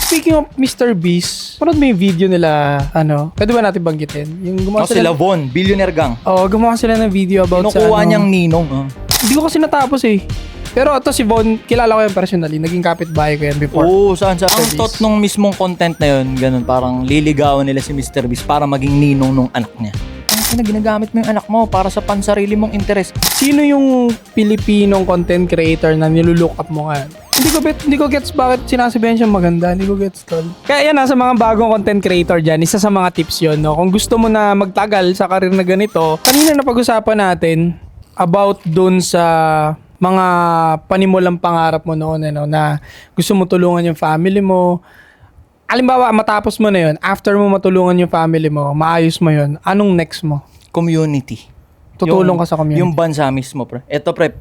Speaking of Mr. Beast, parang may video nila, pwede ba natin banggitin? Yung gumawa Sila Von, billionaire gang. Gumawa sila ng video about Kinukuha niyang ninong. Hindi ko kasi natapos eh. Pero ito si Von, kilala ko yan personally. Naging kapitbahay ko yan before. Oo, saan? Ang thought nung mismong content na yun, ganun, parang liligawan nila si Mr. Beast para maging ninong nung anak niya. Ang ginagamit mo yung anak mo para sa pansarili mong interes. Sino yung Pilipinong content creator na nilulook up mo nga? Hindi ko gets bakit sinasabihan siya maganda. Hindi ko gets tol. Kaya yan, nasa mga bagong content creator dyan, isa sa mga tips yun, no? Kung gusto mo na magtagal sa karir na ganito, kanina na pag-usapan natin about dun sa mga panimulang pangarap mo noon, na gusto mo tulungan yung family mo. Halimbawa, matapos mo na yun, after mo matulungan yung family mo, maayos mo yun, anong next mo? Community. Tutulong ka sa community. Yung bansa mismo, pre. Ito, pre,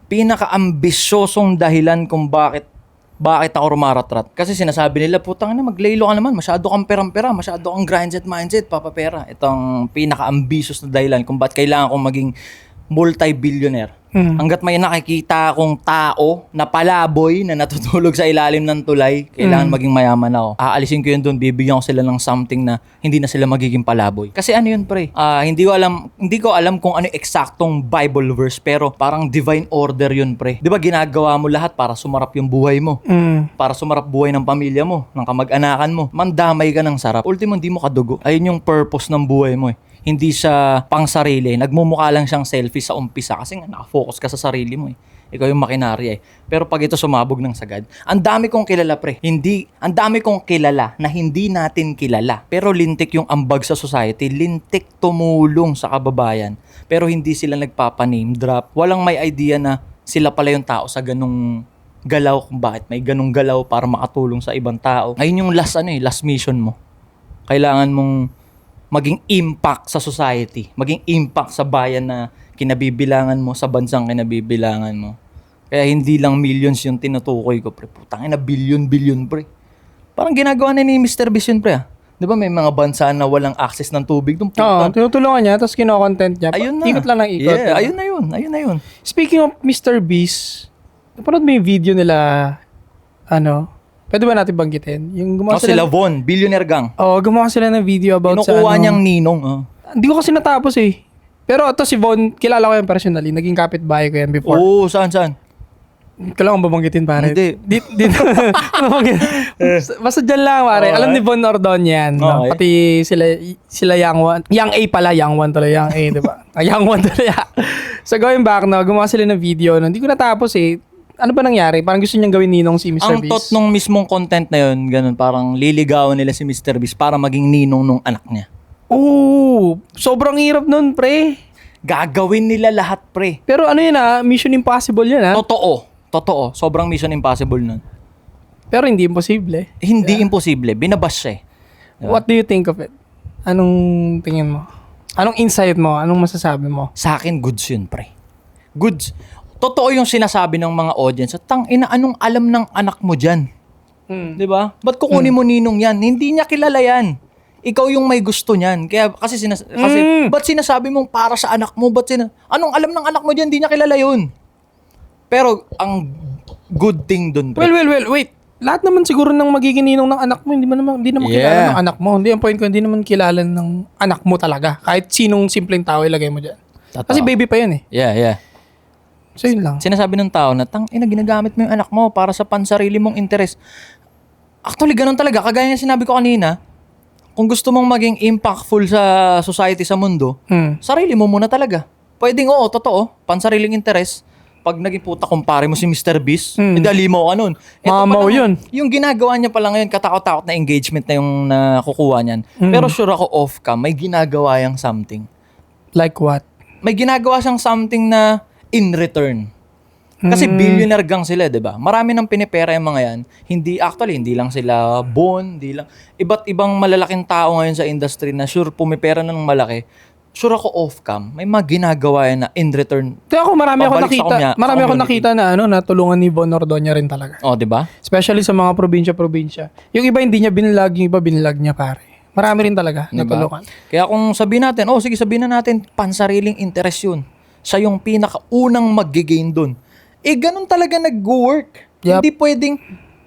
pinaka-ambisyosong dahilan kung bakit ako rumaratrat. Kasi sinasabi nila, putang na, maglaylo ka naman, masyado kang perang-pera, masyado kang grindset mindset, papapera. Ito ang pinaka-ambitious na dahilan kung bakit kailangan kong maging multi-billionaire. Hanggat may nakikita akong tao na palaboy na natutulog sa ilalim ng tulay, kailangan maging mayaman ako. Aalisin ko yun doon, bibigyan ko sila ng something na hindi na sila magiging palaboy. Kasi ano yun, pre? Hindi ko alam kung ano eksaktong Bible verse, pero parang divine order yun, pre. Di ba ginagawa mo lahat para sumarap yung buhay mo? Para sumarap buhay ng pamilya mo, ng kamag-anakan mo. Mandamay ka ng sarap. Ultimo, hindi mo kadugo. Ayun yung purpose ng buhay mo eh. Hindi siya pang sarili. Nagmumukha lang siyang selfie sa umpisa kasi nga nakafocus ka sa sarili mo eh. Ikaw yung makinarya eh. Pero pag ito sumabog ng sagad, ang dami kong kilala, pre. Ang dami kong kilala na hindi natin kilala. Pero lintik yung ambag sa society. Lintik tumulong sa kababayan. Pero hindi sila nagpapa-name drop. Walang may idea na sila pala yung tao sa ganung galaw, kung bakit may ganung galaw para makatulong sa ibang tao. Ayun yung last mission mo. Kailangan mong maging impact sa society, maging impact sa bayan na kinabibilangan mo, sa bansang kinabibilangan mo. Kaya hindi lang millions yung tinutukoy ko, pre. Putangin na billion, pre. Parang ginagawa na ni Mr. Beast yun, pre. Di ba may mga bansa na walang access ng tubig? Oo, tinutulungan niya, tapos kino-content niya. Ayun na. Ikot lang ng ikot. Yeah, ayun na yun. Speaking of Mr. Beast, napanood mo yung video nila, pwede ba natin banggitin? Yung gumawa sila Von, billionaire gang. Gumawa sila ng video about Kinukuha niyang ninong. Hindi ko kasi natapos eh. Pero ito si Von, kilala ko yan personally. Naging kapitbahay ko yan before. Oo, saan? Kailangan babanggitin, pare. Hindi. Basta dyan lang, pare. Alam ni Von Ordon yan. No? Pati sila Young A pala. Young One tuloy. Young A, di ba? Young One tuloy. So going back, gumawa sila ng video. Hindi ko natapos eh. Ano ba nangyari? Parang gusto niyang gawin ninong si Mr. Beast. Ang thought nung mismong content na yun, ganun, parang liligawan nila si Mr. Beast para maging ninong nung anak niya. Oo, sobrang hirap nun, pre. Gagawin nila lahat, pre. Pero ano yun Mission Impossible yun Totoo. Sobrang Mission Impossible nun. Pero hindi imposible. Hindi imposible. Binabas siya eh. Diba? What do you think of it? Anong tingin mo? Anong insight mo? Anong masasabi mo? Sa akin, goods yun, pre. Goods. Totoo yung sinasabi ng mga audience. Anong alam ng anak mo dyan? Diba? Ba't kukunin mo ninong yan? Hindi niya kilala yan. Ikaw yung may gusto niyan. Kasi ba't sinasabi mong para sa anak mo? Anong alam ng anak mo dyan? Hindi niya kilala yun. Pero ang good thing dun, pre. Well, wait. Lahat naman siguro ng magiging ninong ng anak mo, hindi naman kilala ng anak mo. Hindi, ang point ko, hindi naman kilala ng anak mo talaga. Kahit sinong simpleng tao ilagay mo dyan. Totoo. Kasi baby pa yun eh. Yeah. So yun lang. Sinasabi ng tao na, ginagamit mo yung anak mo para sa pansarili mong interes. Actually, ganun talaga. Kagaya ng sinabi ko kanina, kung gusto mong maging impactful sa society, sa mundo, sarili mo muna talaga. Pwedeng totoo, pansariling interes. Pag naging puta, kumpare mo si Mr. Beast, dalimaw ka nun. Mamaw yun. Yung ginagawa niya pa lang ngayon, katakot-takot na engagement na yung nakukuha niyan. Pero sure ako off-cam, may ginagawa yung something. Like what? May ginagawa siyang something na in return. Kasi billionaire gang sila, 'di ba? Marami nang pinipera yung mga 'yan. Hindi lang sila iba't ibang malalaking tao ngayon sa industry na sure pumipera na ng malaki. Sure ako off-cam, may mga ginagawa yan na in return. Kaya ako marami ako nakita na natulungan ni Von Ordoña rin talaga. 'Di ba? Especially sa mga probinsya. Yung iba hindi niya binilag, yung iba binilag niya, pare. Marami rin talaga natulungan. Kaya kung sabihin natin, sabihin na natin pansariling interes 'yun. Siya yung pinakaunang mag-gain dun. Ganun talaga nag-work. Yep. Hindi pwedeng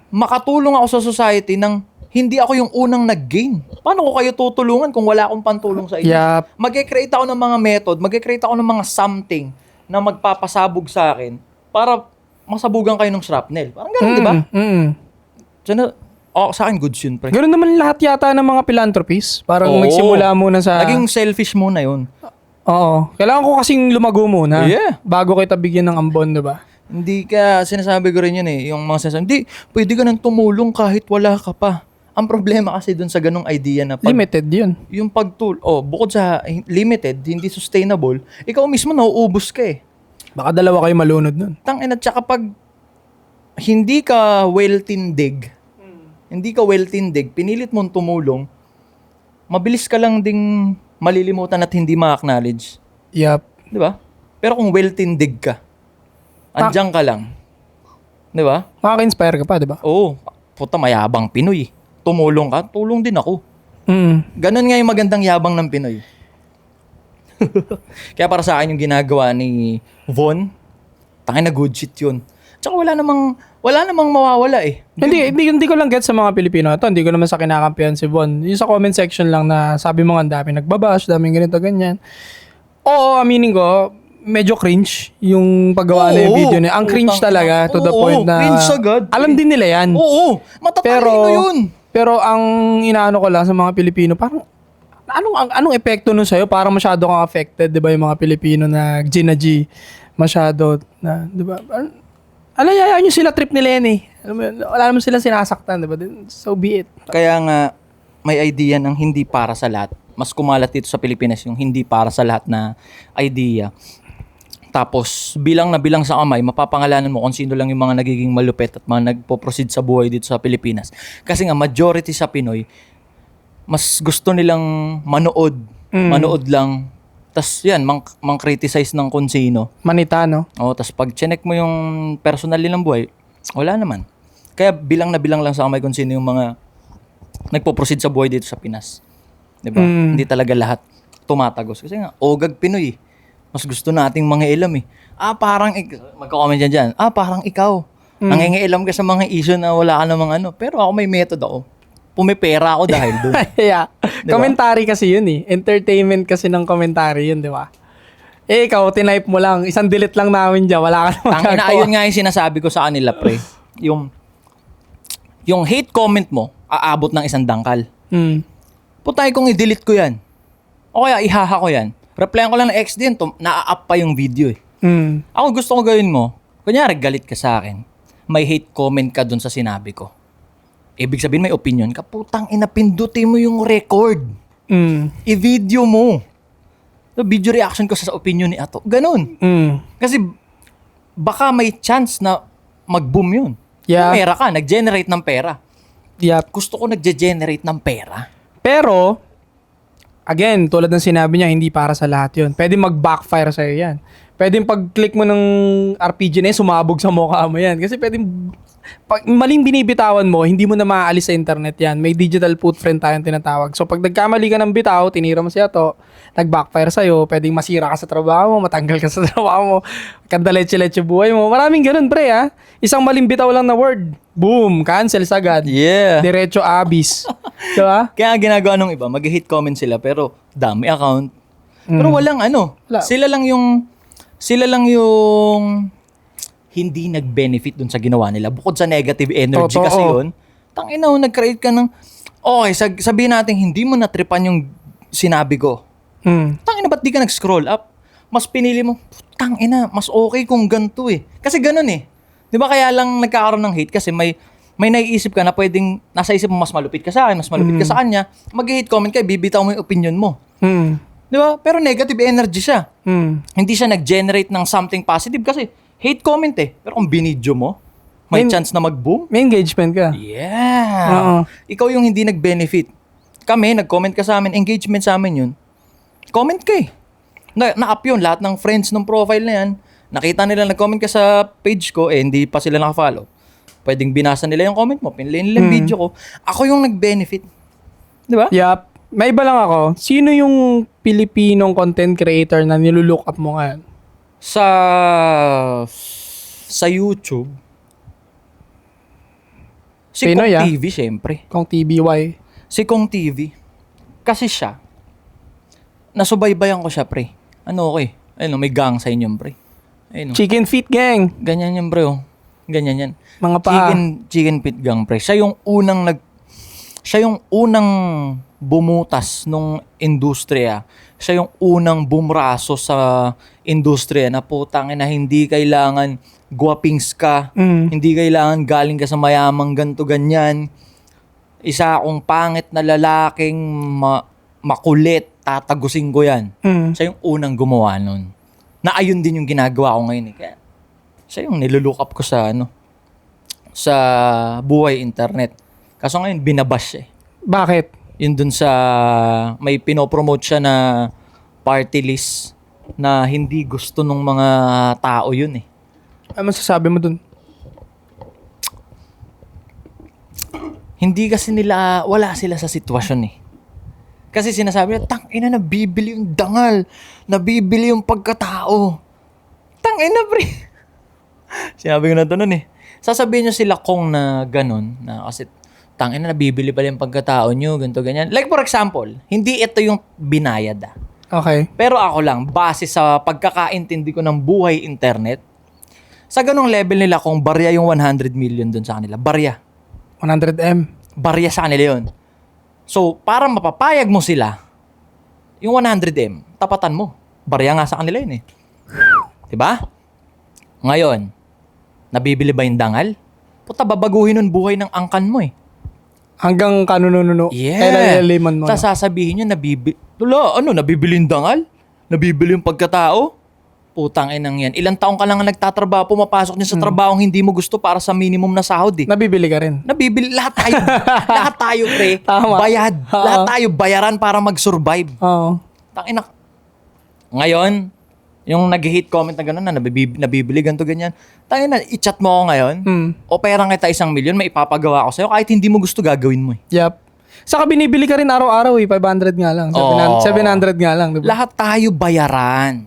makatulong ako sa society nang hindi ako yung unang nag-gain. Paano ko kayo tutulungan kung wala akong pantulong sa inyo? Yup. Mag-create ako ng mga method, mag-create ako ng mga something na magpapasabog sa akin para masabugan kayo ng shrapnel. Parang ganun, di ba? So, sa akin, goods yun, pre. Ganun naman lahat yata ng mga philanthropists. Parang Oo. nagsimula muna sa... Naging selfish muna yun. Oo. Kailangan ko kasing lumago muna. Yeah. Bago kita bigyan ng ambon, diba? Hindi ka, sinasabi ko rin yun eh, yung mga sinasabi, hindi, pwede ka nang tumulong kahit wala ka pa. Ang problema kasi dun sa ganong idea na Limited yun. yung bukod sa limited, hindi sustainable, ikaw mismo nauubos ka eh. Baka dalawa kayo malunod nun. Tangina, tsaka pag hindi ka well-tindig, pinilit mong tumulong, mabilis ka lang ding malilimutan at hindi ma-acknowledge. Yup. Di ba? Pero kung well-tindig ka, andyan ka lang. Di ba? Makaka-inspire ka pa, diba? Oo. Puta, mayabang Pinoy. Tumulong ka, tulong din ako. Ganon nga yung magandang yabang ng Pinoy. Kaya para sa akin yung ginagawa ni Von, tangina good shit yun. Tsaka wala namang mawawala eh. Hindi ko lang get sa mga Pilipino. Ito, hindi ko naman sa kinakampihan si Von. Yung sa comment section lang na sabi mo nga ang dami nagbabash, daming ganito, ganyan. Oo, aminin ko, medyo cringe yung paggawa na yung Oo, video niya. Ang cringe talaga to the point na cringe agad. alam din nila yan. Oo, matatalino yun. Pero ang inaano ko lang sa mga Pilipino, parang anong epekto nun sa'yo? Parang masyado kang affected, 'di ba, yung mga Pilipino na G masyado na, 'di ba? Alayaan nyo sila, trip nila yan eh. Alam mo yun, wala naman silang sinasaktan, 'di ba? So be it. Kaya nga may idea ng hindi para sa lahat. Mas kumalat dito sa Pilipinas yung hindi para sa lahat na idea. Tapos, bilang na bilang sa kamay, mapapangalanan mo kung sino lang yung mga nagiging malupit at mga nagpo-proceed sa buhay dito sa Pilipinas. Kasi nga, majority sa Pinoy, mas gusto nilang manood. Manood lang. Tas yan, mang-criticize ng kung sino. Manita, no? O, tas pag chinek mo yung personal nilang buhay, wala naman. Kaya bilang na bilang lang sa kamay kung sino yung mga nagpo-proceed sa buhay dito sa Pinas. Diba? Hindi talaga lahat tumatagos. Kasi nga, ogag Pinoy eh. Mas gusto nating mga ilam eh. Parang, magko-comment dyan. Parang ikaw. Nangingialam ka sa mga issue na wala ka namang ano. Pero ako may method ako. Pumipera ako dahil doon. Yeah. Diba? Commentary kasi yun eh. Entertainment kasi ng commentary yun, di ba? Ikaw, tinype mo lang. Isang delete lang namin dyan. Wala ka namang Tangina, ayun nga yung sinasabi ko sa kanila, pre. Yung hate comment mo, aabot ng isang dangkal. Putay kung i-delete ko yan. O kaya ihaha ko yan. Replyan ko lang ng XD yun, na-up pa yung video eh. Ako gusto ko gawin mo, kunyari galit ka sa akin, may hate comment ka dun sa sinabi ko. Ibig sabihin may opinion ka, putang ina, pindutin mo yung record. I-video mo. So, video reaction ko sa opinion ni Ato. Ganun. Kasi baka may chance na mag-boom yun. Yeah. May pera ka, nag-generate ng pera. Yep. Gusto ko nag-generate ng pera. Pero, again, tulad ng sinabi niya, hindi para sa lahat yun. Pwede mag-backfire sa'yo yan. Pwede pag-click mo ng RPG na yun, sumabog sa mukha mo yan. Kasi pwede, pag maling binibitawan mo, hindi mo na maaalis sa internet yan. May digital footprint tayong tinatawag. So, pag nagkamali ka ng bitaw, tinira mo siya to, nag-backfire sa'yo, pwedeng masira ka sa trabaho mo, matanggal ka sa trabaho mo, kandaletse-letse buhay mo. Maraming ganun, pre, ha? Isang maling bitaw lang na word, boom, cancel sagad. Yeah. Diretso abis. Diba? Kaya ginagawa nung iba, mag-hit comment sila pero dami account. Pero walang ano. Wala. Sila lang yung hindi nag-benefit dun sa ginawa nila. Bukod sa negative energy Totoo. kasi yun. Tangina, nag-create ka ng okay, sabihin natin hindi mo natripan yung sinabi ko. Tangina, ba't di ka nag-scroll up? Mas pinili mo, tangina, mas okay kung ganito eh. Kasi ganun eh. Di ba kaya lang nagkakaroon ng hate kasi may naiisip ka na pwedeng nasa isip mo mas malupit ka sa akin, mas malupit ka sa kanya, mag-hate comment ka, bibitaw mo yung opinion mo. Di ba? Pero negative energy siya. Hindi siya nag-generate ng something positive kasi hate comment eh. Pero kung binidyo mo, may chance na mag-boom. May engagement ka. Yeah. Oo. Ikaw yung hindi nag-benefit. Kami, nag-comment ka sa amin, engagement sa amin yun. Comment ka eh. Na-up yun, lahat ng friends ng profile na yan. Nakita nila, nag-comment ka sa page ko, hindi pa sila naka-follow. Pwedeng binasa nila yung comment mo, pinili nila yung video ko. Ako yung nag-benefit. Di ba? Yup. May iba lang ako. Sino yung Pilipinong content creator na nilulook up mo ngayon? Sa YouTube, Si Pinoy, Kong ah. TV, syempre. Kung TBY. Si Kong TV. Kasi siya, nasubaybayan ko siya, pre. Ano, okay. Ayun, may gang sa inyo, pre. Ayun, Chicken feet gang. ganyan yan, pre, oh. Ganyan yan. Mga paa. Chicken pit gang, pre. Siya yung unang bumutas nung industriya. Siya yung unang bumraso sa industriya na putang na hindi kailangan guwapings ka, hindi kailangan galing ka sa mayamang ganto ganyan. Isa akong pangit na lalaking makulit, tatagusin ko yan. Siya yung unang gumawa nun. Na ayun din yung ginagawa ko ngayon. Kaya siya yung nilulook up ko sa sa buhay internet. Kaso ngayon binabash eh. Bakit? Yun dun sa may pinopromote siya na party list na hindi gusto ng mga tao yun eh. Ano masasabi mo dun? Hindi kasi nila, wala sila sa sitwasyon eh. Kasi sinasabi nila, tangina, nabibili yung dangal, nabibili yung pagkatao. Tangina, pre. Sinabi ko na ito nun eh. Sasabihin nyo sila kung na ganun, na kasi tangina, nabibili pala yung pagkatao nyo, ganito, ganyan. Like for example, hindi ito yung binayad ah. Okay. Pero ako lang, base sa pagkakaintindi ko ng buhay internet, sa ganong level nila kung barya yung 100 million dun sa kanila. Barya. 100M. Barya sa kanila yun. So, para mapapayag mo sila, yung 100M, tapatan mo. Barya nga sa kanila yun eh. Diba? Ngayon, nabibili ba yung dangal? Puta, babaguhin nun buhay ng angkan mo eh. Hanggang kanunununo. Yeah. Lemon mo. Tapos sasabihin nyo, nabibili yung dangal? Nabibili yung pagkatao? Putang inang yan. Ilang taong ka lang nagtatrabaho, pumapasok niya sa trabahong hindi mo gusto para sa minimum na sahod eh. Nabibili ka rin. Nabibili, lahat tayo, lahat tayo pre, Tama. bayad. Oo. Lahat tayo bayaran para mag-survive. Oo. Tangina. Ngayon, yung nag-hate comment na gano'n na nabibili ganito ganyan. Tangina, i-chat mo ako ngayon. O pera kita 1 million, may ipapagawa ko sa'yo kahit hindi mo gusto gagawin mo eh. Yup. Saka binibili ka rin araw-araw eh. 500 nga lang. 700 nga lang. Diba? Lahat tayo bayaran.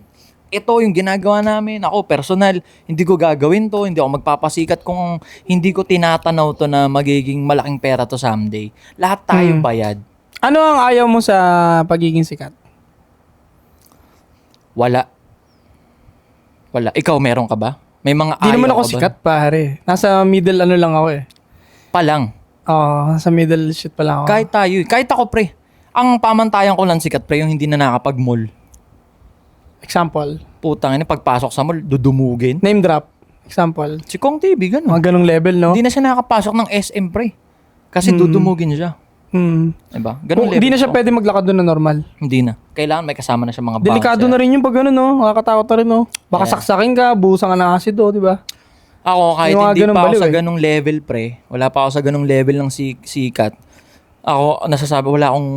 Ito yung ginagawa namin. Ako, personal, hindi ko gagawin to. Hindi ako magpapasikat kung hindi ko tinatanaw to na magiging malaking pera to someday. Lahat tayo bayad. Ano ang ayaw mo sa pagiging sikat? Wala. Ikaw, meron ka ba? May mga Di ayaw naman ako ka ba? sikat, pare. Nasa middle ano lang ako eh. Pa lang. Oo, nasa middle shit pa lang ako. Kahit tayo. Kahit ako, pre. Ang pamantayan ko lang sikat, pre, yung hindi na nakapag-mall. Example. Putang ina, pagpasok sa mall, dudumugin. Name drop. Example. Si Kong TV, gano'n. Mga ganong level, no? Hindi na siya nakapasok ng SM, pre. Kasi dudumugin siya. Diba? Ganun Kung hindi na siya ko. pwede maglakad doon na normal. Hindi na. Kailangan may kasama na siya mga Delikado na rin yung pag gano'n, no? Nakakatakot na rin, no? Baka saksakin ka, buhusan ka ng acid, oh, di ba? Ako, kahit Yung mga hindi ganun pa ako baliw, sa eh. ganung level, pre. Wala pa ako sa ganung level ng sikat. Ako, nasasabi, wala akong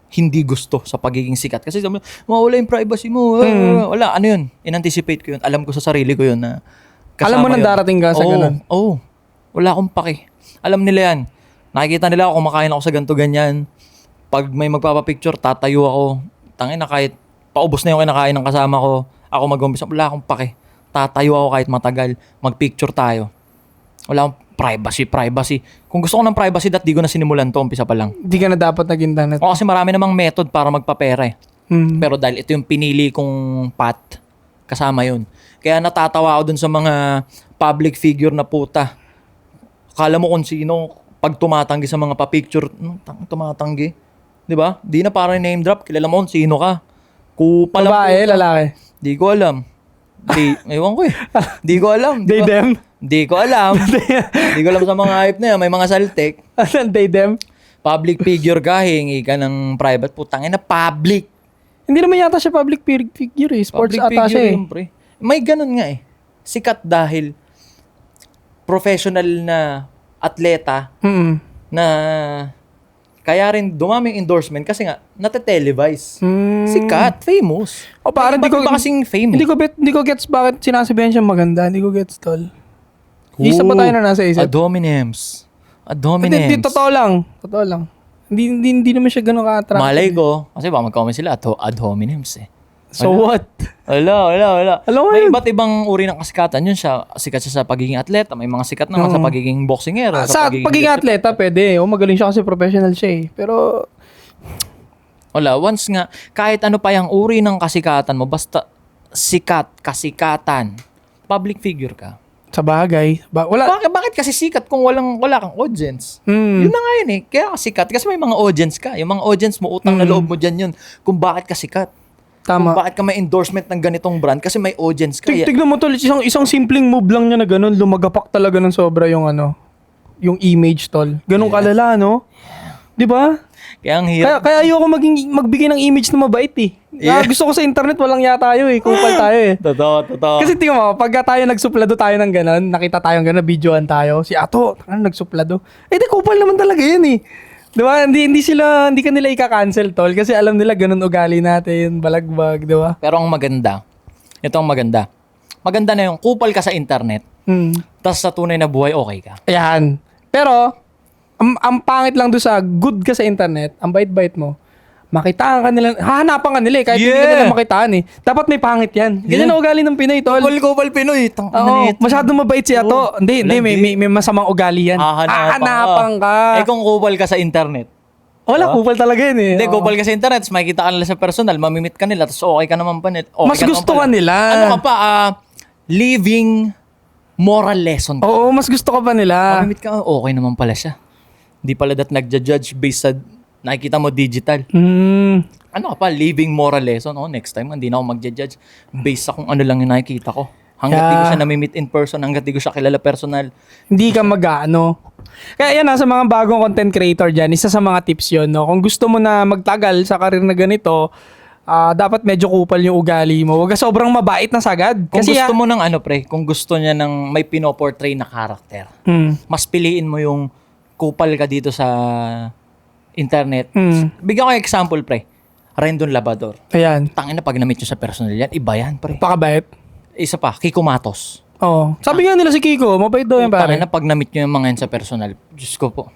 hindi gusto sa pagiging sikat. Kasi sabi mo, mawala yung privacy mo. Wala, ano yun? In-anticipate ko yun. Alam ko sa sarili ko yun na Alam mo nang yun. darating ka sa ganun? Oo. Wala akong pake. Alam nila yan. Nakikita nila ako, kumakain ako sa ganito ganyan. Pag may magpapapicture, tatayo ako. Tangin na kahit paubos na yung kinakain ng kasama ko, ako mag-umpisa, wala akong pake. Tatayo ako kahit matagal. Mag-picture tayo. Wala akong privacy. Kung gusto ko ng privacy, di ko na sinimulan to, umpisa pa lang. Hindi ka na dapat nag-internet. O kasi marami namang method para magpapera eh. Pero dahil ito yung pinili kong path, kasama yun. Kaya natatawa ako dun sa mga public figure na puta. Akala mo kung sino, pag tumatanggi sa mga pa-picture, tumatanggi. Di ba? Di na parang name drop, kilala mo kung sino ka. Kupal lang Babae, puta. lalaki. Di ko alam. Ewan ko eh. Di ko alam. They, them. Di ko alam. Di ko alam sa mga hype na yan. May mga saltek. They, them. Public figure ka, hingi ka ng private. Putangin na public. Hindi naman yata siya public figure eh. Sports Public ata siya figure eh. yun, pre. May ganun nga eh. Sikat dahil professional na atleta na kaya rin dumaming endorsement kasi nga nate-televise. Sikat, famous. O parang Ba't ba kasing fame hindi ko gets bakit sinasabihan siya maganda. Hindi ko gets, tol. Isa pa tayo na nasa isip. Ad hominems. Hindi, totoo lang. Totoo lang. Hindi naman siya ganun ka-attractive. Malay ko, kasi baka mag-comment sila, ad hominems eh. So what? Wala. Alam mo May yun. iba't ibang uri ng kasikatan. Yun siya, sikat siya sa pagiging atleta. May mga sikat naman sa pagiging boksingero. Sa pagiging atleta, pwede. Magaling siya kasi professional siya eh. Pero, Wala, once nga, kahit ano pa yung uri ng kasikatan mo, basta kasikatan, public figure ka. sa bagay. Wala. Bakit kasi sikat kung wala kang audience? Hmm. Yun na nga yun eh. Kaya ka sikat. Kasi may mga audience ka. Yung mga audience mo, utang na loob mo dyan yun. Kung bakit ka sikat. Tama. Kung bakit ka may endorsement ng ganitong brand. Kasi may audience ka. Tignan mo tol, isang simpleng move lang niya na ganun, lumagapak talaga ng sobra yung yung image tol. Ganun kalala, no? 'Di ba? Kaya ang hirap. Kaya ayoko magbigay ng image na mabait eh. Yeah. Gusto ko sa internet walang ya tayo eh, kupal tayo eh. Totoo. Kasi tingnan mo, pagka tayo nagsuplado tayo ng ganun, nakita tayong ganun, videoan tayo, si Ato, nagsuplado. Eh di kupal naman talaga yun eh. 'Di ba? Hindi ka nila ika-cancel tol kasi alam nila ganun ugali natin, balagbag, 'di ba? Pero ang maganda, ito ang maganda. Maganda na yung kupal ka sa internet, tas sa tunay na buhay okay ka. Ayan. Pero, ang pangit lang doon sa good ka sa internet, ang bait-bait mo, makitaan ka nila, hahanapan ka nila eh, kahit hindi ka nila makitaan eh. Dapat may pangit yan. Ganyan na ugali ng Pinoy, tol. Kupal Pinoy. Oo, masyadong mabait siya to. Hindi, may masamang ugali yan. Hahanapan ka. Eh kung kupal ka sa internet. Wala, kupal talaga yun eh. Hindi, Oo. kupal ka sa internet, tapos makikita ka nila sa personal, mamimit ka nila, tapos okay ka naman pa. Mas gusto ka nila. Ano ka pa, living moral lesson. Oo, mas gusto ka pa nila. Mamimit ka, okay naman pala siya. Hindi pala nagja-judge based sa nakikita mo digital. Ano ka pa, living moral lesson. Next time, hindi na ako magja-judge based sa kung ano lang yung nakikita ko. Hanggat di ko siya namimit in person, hanggat di ko siya kilala personal. Hindi ka mag-ano. Kaya yan, sa mga bagong content creator dyan, isa sa mga tips yun, no? Kung gusto mo na magtagal sa karir na ganito, dapat medyo kupal yung ugali mo. Huwag ka sobrang mabait na sagad. Kung gusto mo ng kung gusto niya ng may pinoportray na karakter, mas piliin mo yung kupal ka dito sa internet. Bigyan ko yung example, pre. Rendon Labrador. Ayan. Tangina, pag na-meet nyo sa personal yan, iba yan, pre. Pakabait. Isa pa, Kiko Matos. Oo. Sabi nga nila si Kiko, mabait daw yan, pare. Tangina, pag na-meet nyo yung mga yan sa personal, Diyos ko po.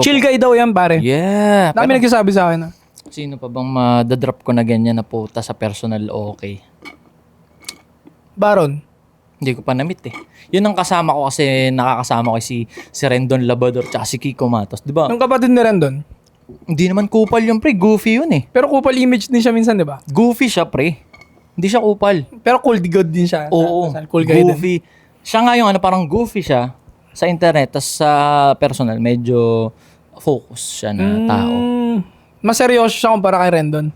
Chill guy daw yan, pare. Yeah. Dami nagsasabi sa akin. Sino pa bang madadrop ko na ganyan na puta sa personal okay? Baron. Hindi ko pa na-meet eh. Yun ang kasama ko kasi nakakasama ko si Rendon Labrador tsaka si Kiko Matos. Di ba? Yung kapatid ni Rendon. Hindi naman kupal yung pre. Goofy yun eh. Pero kupal image din siya minsan, di ba? Goofy siya pre. Hindi siya kupal. Pero cool good din siya. Oo. Cool guy din. Goofy. Siya nga yung parang goofy siya sa internet. Tapos sa personal, medyo focus siya na tao. Mas seryoso siya kumpara kay Rendon.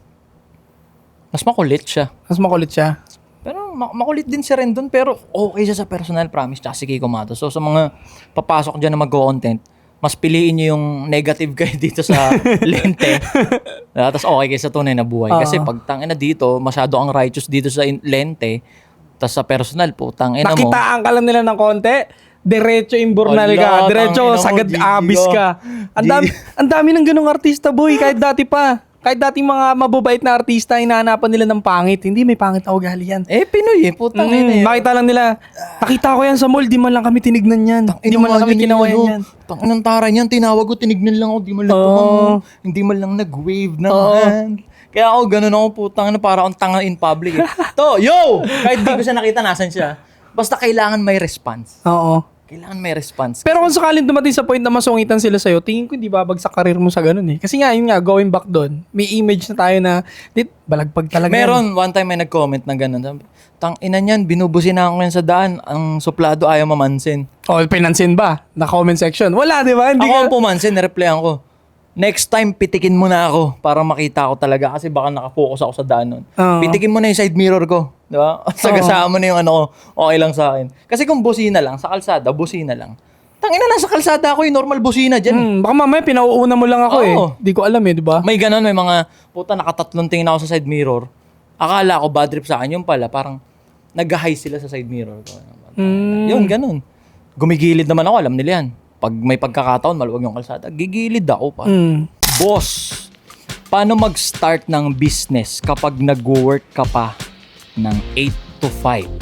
Mas makulit siya. Mas makulit siya. Pero makulit din si Rendon, pero okay siya sa personal, promise. Tsaka si Kiko Matos. So sa mga papasok dyan na mag-content, mas piliin nyo yung negative kayo dito sa lente. Tapos okay kayo sa tunay na buhay. Kasi pag tangina dito, masyado ang righteous dito sa lente. Tapos sa personal po, tangina mo. Nakitaan ka lang nila ng konti, diretso imburnal ka, Wala, diretso tangina mo, sagad GG abis ka. Ang dami ng ganung artista, boy, kahit dati pa. Kahit dati mga mababait na artista, hinahanapan nila ng pangit. Hindi, may pangit na ugali yan. Pinoy putang ina. Makita lang nila, nakita ko yan sa mall, di man lang kami tinignan yan. Di man lang kami kinawayan yan. Tanginang tara niyan, tinawag ko, tinignan lang ako, di man lang tumamo, hindi man lang nag-wave ng hand. Kaya ako, ganun ako, putang ina, para akong tanga in public eh. Yo! Kahit di ko siya nakita, nasan siya. Basta kailangan may response. Oo. Kailangan may response. Pero kung sakaling dumating sa point na masungitan sila sa'yo, tingin ko hindi babagsak karir mo sa ganun eh. Kasi nga, yun nga, going back doon, may image na tayo na, balagpag talaga Meron, one time may nag-comment na gano'n. Tang ina niyan, binubusin ako ngayon sa daan. Ang suplado ayaw mamansin. O, pinansin ba? Na comment section. Wala, di ba? Hindi Ako ka... ang pumansin, nireplyan ko. Next time, pitikin mo na ako para makita ko talaga kasi baka nakafocus ako sa daan nun. Pitikin mo na yung side mirror ko. Di ba? Sagasaan mo na yung ko, okay lang sa akin. Kasi kung busina lang, sa kalsada, busina lang. Tangina, nasa kalsada ako yung normal busina dyan. Baka mamaya pinauuna mo lang ako eh. Oo. Di ko alam eh, di ba? May ganun, may mga, puta, nakatatlong tingin ako sa side mirror. Akala ko bad trip sa akin, yung pala, parang nag-high sila sa side mirror ko. Yun, ganun. Gumigilid naman ako, alam nila yan. Pag may pagkakataon, maluwag yung kalsada, gigilid ako pa. Boss, paano mag-start ng business kapag nag-work ka pa ng 8 to 5?